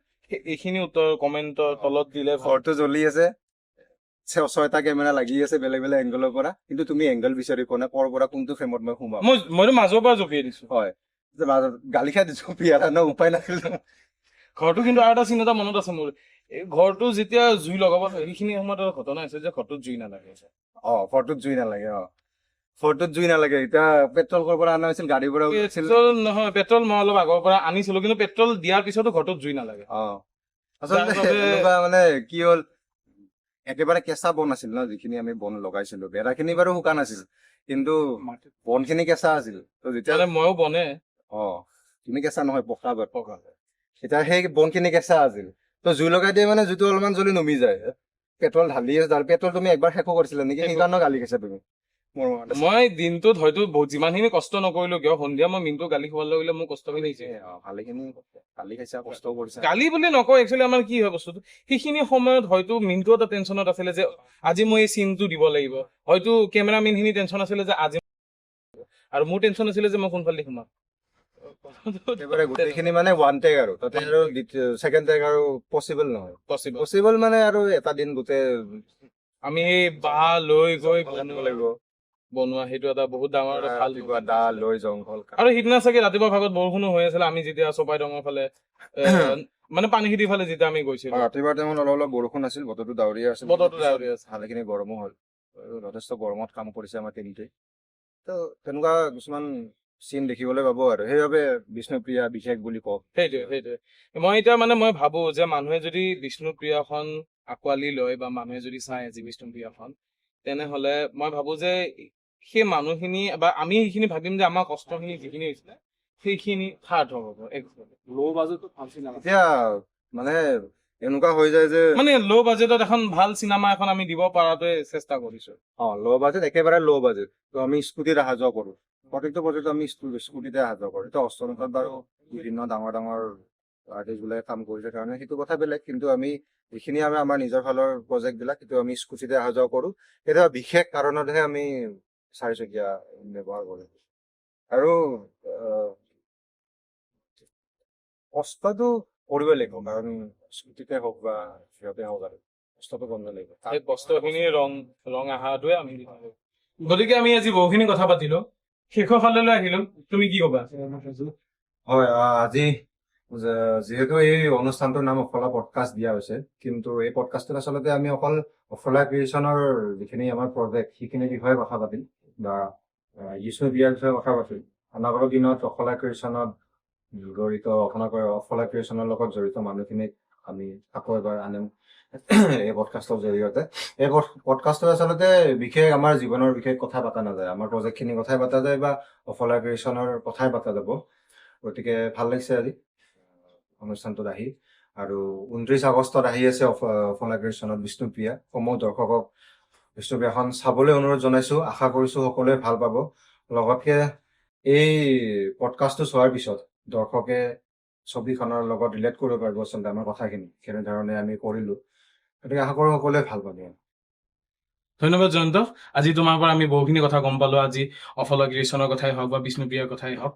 এইখিনি উত্তৰ কমেণ্টৰ তলত দিলে ঘৰটো জ্বলি আছে, 6টা কেমেৰা লাগি আছে বেলেগ বেলেগ এংগলৰ পৰা, কিন্তু তুমি এংগল বিচাৰি পোৱা নাই কৰ পৰা কোনটো ফ্ৰেমত মই সোমাম। মইতো মাজৰ পৰা জপিয়াই দিছো। হয়, গালি খাই জপিয়ালা ন, উপায় নাছিল। ঘৰটো কিন্তু আৰু এটা চিন এটা মনত আছে মোৰ, এই ঘৰটো যেতিয়া জুই লগাব সেইখিনি সময়ত ঘটনা হৈছে যে ঘৰটোত জুই নালাগে। ঘৰটোত জুই নালাগে। ফটোত জুই নালাগে এতিয়া পেট্ৰল কৰ পৰা অনা হৈছিল গাড়ীৰ পৰা ওলাইছিল পেট্ৰল নহয়, পেট্ৰল মই অলপ আগৰ পৰা আনিছিলো, কিন্তু পেট্ৰল দিয়াৰ পিছতো ঘৰটোত জুই নালাগে। আচলতে যাৰ বাবে- এনেকুৱা মানে কি হ'ল একেবাৰে কেঁচা বন আছিল ন যিখিনি আমি বন লগাইছিলো বেৰাখিনি বাৰু শুকান আছিল কিন্তু বনখিনি কেঁচা আছিল ত যেতিয়া মানে ময়ো বনে তুমি কেঁচা নহয় পকা এতিয়া সেই বনখিনি কেঁচা আছিল ত জুই লগাই দিয়ে মানে জুইটো অলপমান জ্বলি নুমি যায় পেট্ৰল ঢালি পেট্ৰল তুমি একবাৰ শেষো কৰিছিলা নেকি সেইকাৰণে গালি খাইছা তুমি মোৰ মনত আছে। মই দিনটোত হয়তো যিমানখিনি কষ্ট নকৰিলো কিয়, সন্ধিয়া মই মিনটো গালি খোৱালৈ গ'লে মোৰ কষ্টখিনি হৈছে। ভালেখিনি গালি খাইছা কষ্টও কৰিছা গালি বুলি নকওঁ, একচুৱেলি আমাৰ কি হয় বস্তুটো, সেইখিনি সময়ত হয়তো মিনটো এটা টেনচনত আছিলে যে আজি মই এই চিনটো দিব লাগিব, হয়তো কেমেৰামেন খিনি টেনচন আছিলে যে আজি, আৰু মোৰ টেনচন আছিলে যে মই কোনফালে সোমাম। একেবাৰে গোটেইখিনি মানে ওৱান টেক আৰু তাতে আৰু ছেকেণ্ড টেক আৰু পচিবল নহয় পচিবল পচিবল মানে আৰু এটা দিন গোটেই আমি সেই বাঁহ লৈ গৈ আনিব লাগিব বনোৱা সেইটো এটা বহুত ডাঙৰ এটা ভাল কিবা দা লৈ জংঘল আৰু সিদিনা চাগে ৰাতিপুৱা ভাগত বৰষুণো হৈ আছিলে, আমি যেতিয়া চপাই ডঙৰ ফালে মানে পানীখিটিৰ ফালে যেতিয়া আমি গৈছিলো, ৰাতিপুৱা টাইমত অলপ অলপ বৰষুণ আছিল বতৰটো ডাৱৰীয়া আছিল বতৰটো ডাৱৰীয়া আছিল। ভালেখিনি গৰমো হ'ল আৰু যথেষ্ট গৰমত কাম কৰিছে আমাৰ তিনিটাই তো তেনেকুৱা কিছুমান চিন দেখিবলৈ পাব আৰু সেইবাবে বিষ্ণুপ্ৰিয়া বিশেষ বুলি কওঁ সেইটোৱে মই এতিয়া মানে মই ভাবো যে মানুহে যদি বিষ্ণুপ্ৰিয়াখন আঁকোৱালি লয় বা মানুহে যদি চাই আজি বিষ্ণুপ্ৰিয়াখন, তেনেহলে মই ভাবো যে সেই মানুহখিনি বা আমি সেইখিনি ভাবিম যে আমাৰ কষ্টখিনি যিখিনি হৈছিলে সেইখিনি সাৰ্থক হ'ব। ল' বাজেটত ভাল চিনেমা, এতিয়া মানে এনেকুৱা হৈ যায় যে মানে ল' বাজেটত এখন ভাল চিনেমা এখন আমি দিব পৰাটোৱে চেষ্টা কৰিছো। ল' বাজেট একেবাৰে ল' বাজেট তো আমি স্কুটিত অহা যোৱা কৰো প্ৰত্যেকটো প্ৰজেক্ট আমি স্কুটিতে অহা যোৱা কৰো এতিয়া অষ্টমত বাৰু বিভিন্ন ডাঙৰ ডাঙৰ আৰ্টিষ্ট বিলাকে কাম কৰিছে কাৰণে সেইটো কথা বেলেগ কিন্তু আমি যিখিনি আমাৰ নিজৰ ফালৰ প্ৰজেক্ট বিলাক সেইটো আমি স্কুটিতে অহা যোৱা কৰো কেতিয়াবা বিশেষ কাৰণতহে আমি চাৰিচকীয়া ব্যৱহাৰ কৰো আৰু কষ্টটো কৰিবই লাগিব কাৰণ স্কুটিতে হওক বা সিহঁতে হওক আৰু কষ্টটো কৰিব লাগিব সেই কষ্টখিনি ৰং অহাটোৱে আমি দিব লাগিব। গতিকে আমি আজি বহুখিনি কথা পাতিলো, শেষৰ ফাললৈ আহিলো, তুমি কি কবা? হয় আজি যিহেতু এই অনুষ্ঠানটোৰ নাম অফলা পডকাষ্ট দিয়া হৈছে কিন্তু এই পডকাষ্টত আচলতে আমি অকল অফলা ক্ৰিয়েশ্যনৰ যিখিনি আমাৰ প্ৰজেক্ট সেইখিনি বিষয়ে কথা পাতিম বা বিষ্ণুপ্ৰিয়াৰ বিষয়ে কথা পাতিম। অনাগত দিনত অফলা ক্ৰিয়েশ্যনত জড়িত অফলা ক্ৰিয়েশ্যনৰ লগত জড়িত মানুহখিনিক আমি আকৌ এবাৰ আনিম এই পডকাষ্টৰ জৰিয়তে। এই পডকাষ্টত আচলতে বিশেষ আমাৰ জীৱনৰ বিশেষ কথা পতা নাযায়, আমাৰ প্ৰজেক্ট খিনিৰ কথাই পতা যায় বা অফলা ক্ৰিয়েশ্যনৰ কথাই পতা যাব। গতিকে ভাল লাগিছে আজি অনুষ্ঠানটোত আহি আৰু 29 আগষ্টত আহি আছে অফলা ক্ৰিয়েশ্যনত বিষ্ণুপ্ৰিয়া। সমূহ দৰ্শকক বিষ্ণুপ্ৰিয়াখন চাবলৈ অনুৰোধ জনাইছো, আশা কৰিছো সকলোৱে ভাল পাব। লগতে এই পডকাষ্টটো চোৱাৰ পিছত দৰ্শকে ছবিখনৰ লগত ৰিলেট কৰিব পাৰিব আচলতে আমাৰ কথাখিনি কেনেধৰণে আমি কৰিলো, গতিকে আশা কৰো সকলোৱে ভাল পাব। ধন্যবাদ জয়ন্ত, আজি তোমাৰ পৰা আমি বহুখিনি কথা গম পালো, আজি অফলা ক্ৰিয়েশ্যনৰ কথাই হওক বা বিষ্ণুপ্ৰিয়াৰ কথাই হওক।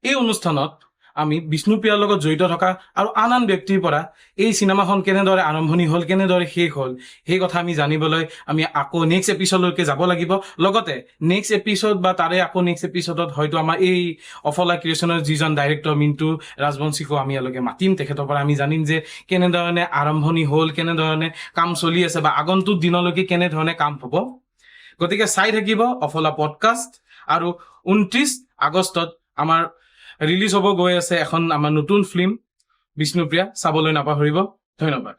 এই অনুষ্ঠানত আমি বিষ্ণুপ্ৰিয়াৰ লগত জড়িত থকা আৰু আন ব্যক্তিৰ পৰা এই চিনেমাখন কেনেদৰে আৰম্ভণি হ'ল কেনেদৰে শেষ হ'ল সেই কথা আমি জানিবলৈ আমি আকৌ নেক্সট এপিছডলৈকে যাব লাগিব। লগতে নেক্সট এপিছড বা তাৰে আকৌ নেক্সট এপিছডত হয়তো আমাৰ এই অফলা ক্ৰিয়েশ্যনৰ যিজন ডাইৰেক্টৰ মিণ্টু ৰাজবংশীকো আমি ইয়ালৈকে মাতিম, তেখেতৰ পৰা আমি জানিম যে কেনেধৰণে আৰম্ভণি হ'ল, কেনেধৰণে কাম চলি আছে বা আগন্তুক দিনলৈকে কেনেধৰণে কাম হ'ব। গতিকে চাই থাকিব অফলা পডকাষ্ট। আৰু 29 আগষ্টত আমাৰ ৰিলিজ হ'ব গৈ আছে এখন আমাৰ নতুন ফিল্ম বিষ্ণুপ্ৰিয়া, চাবলৈ নাপাহৰিব। ধন্যবাদ।